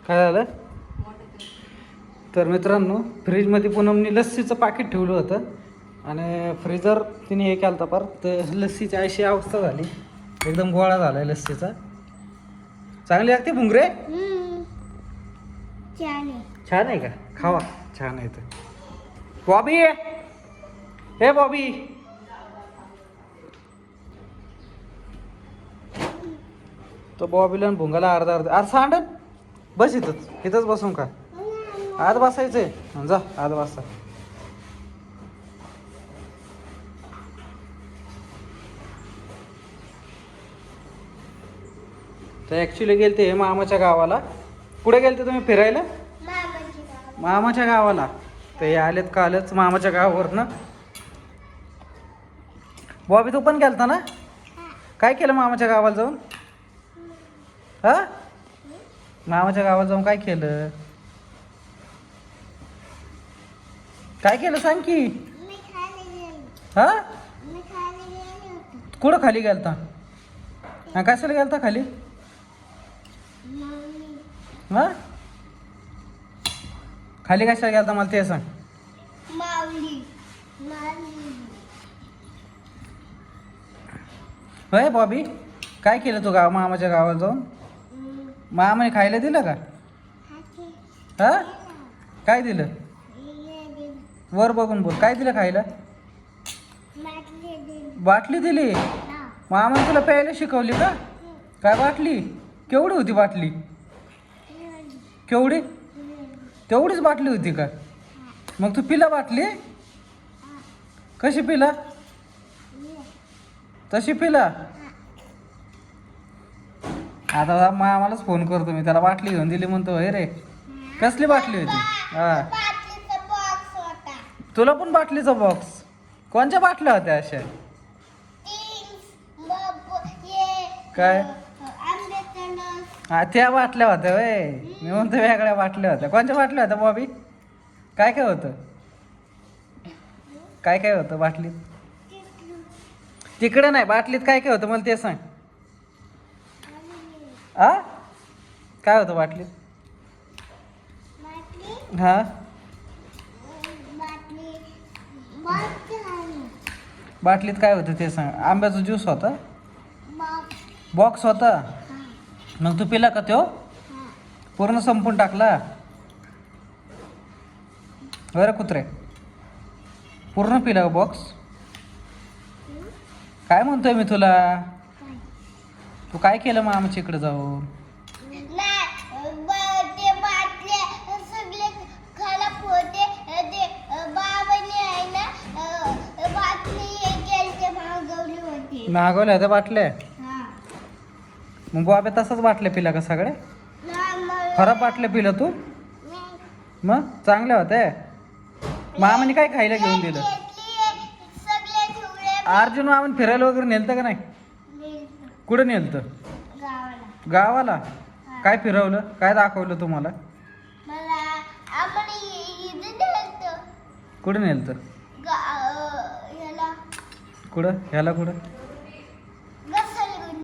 काय झालं? तर मित्रांनो, फ्रीजमध्ये पूनमनी लस्सीचं पाकिट ठेवलं होतं आणि फ्रीजर तिने हे केलं होतं तर लस्सीची अशी अवस्था झाली, एकदम गोळा झाला आहे लस्सीचा. चांगली लागते भुंगरे? छान आहे का? खावा, छान आहे. तर बॉबी, हे बॉबी, तो बॉबीला भुंगाला अर्धा अर्धा सांडन. बस इथंच बसून का? आत बसायचंय, जा आत बसा. तर ॲक्च्युली गेलते हे मामाच्या गावाला. कुठे गेलते तुम्ही फिरायला? मामाच्या गावाला. तर हे आलेत कालच मामाच्या गावावरनं. बॉबी तू पण गेलता ना? काय केलं मामाच्या गावाला जाऊन? हा, मामाच्या गावाला जाऊन काय केलं? काय केलं सांग की. हा, कुठं खाली गेलता? हा, कशाला गेलता खाली? हा, खाली कशाला गेलता मला ते सांग. होय बॉबी, काय केलं तू मामाच्या गावाला जाऊन? मामाने खायला दिलं का? हा, काय दिलं? वर बघून बोल, काय दिलं खायला? बाटली दिली. मामाने तुला प्यायला शिकवली का? काय बाटली? केवढी होती बाटली? केवढी? तेवढीच बाटली होती का? मग तू पिला बाटली? कशी पिला? तशी पिला? आता मामालाच फोन करतो मी, त्याला बाटली घेऊन दिली म्हणतो. हे रे, कसली बाटली होती? हा, तुला पण बाटलीचा बॉक्स? कोणत्या बाटल्या होत्या अशा? काय? हा, त्या बाटल्या होत्या वय. मी म्हणतो वेगळ्या बाटल्या होत्या. कोणत्या बाटल्या होत्या बॉबी? काय काय होतं? काय काय होतं बाटलीत? तिकडे नाही, बाटलीत काय काय होतं मला ते सांग. आ, काय होतं बाटलीत? हा, बाटलीत काय होतं ते सांग. आंब्याचा ज्यूस होता? बॉक्स होता? मग तू पिला का तो? पूर्ण संपून टाकला? बरं कुत्रे, पूर्ण पिला बॉक्स? काय म्हणतोय मी तुला? तू काय केलं मग आमच्या इकडे जाऊन? मागवल्या होत्या बाटल्या? मग बाबा तसंच बाटल्या पिला का सगळ्या? खराब बाटल्या पिला तू? मग चांगल्या होत्या. मामाने काय खायला घेऊन दिलं? अर्जुन मामाने फिरायला वगैरे नेलतं का नाही? कुठं नेलतं? गावाला. काय फिरवलं, काय दाखवलं तुम्हाला? कुठं नेलतं? कुठं ह्याला? कुठं?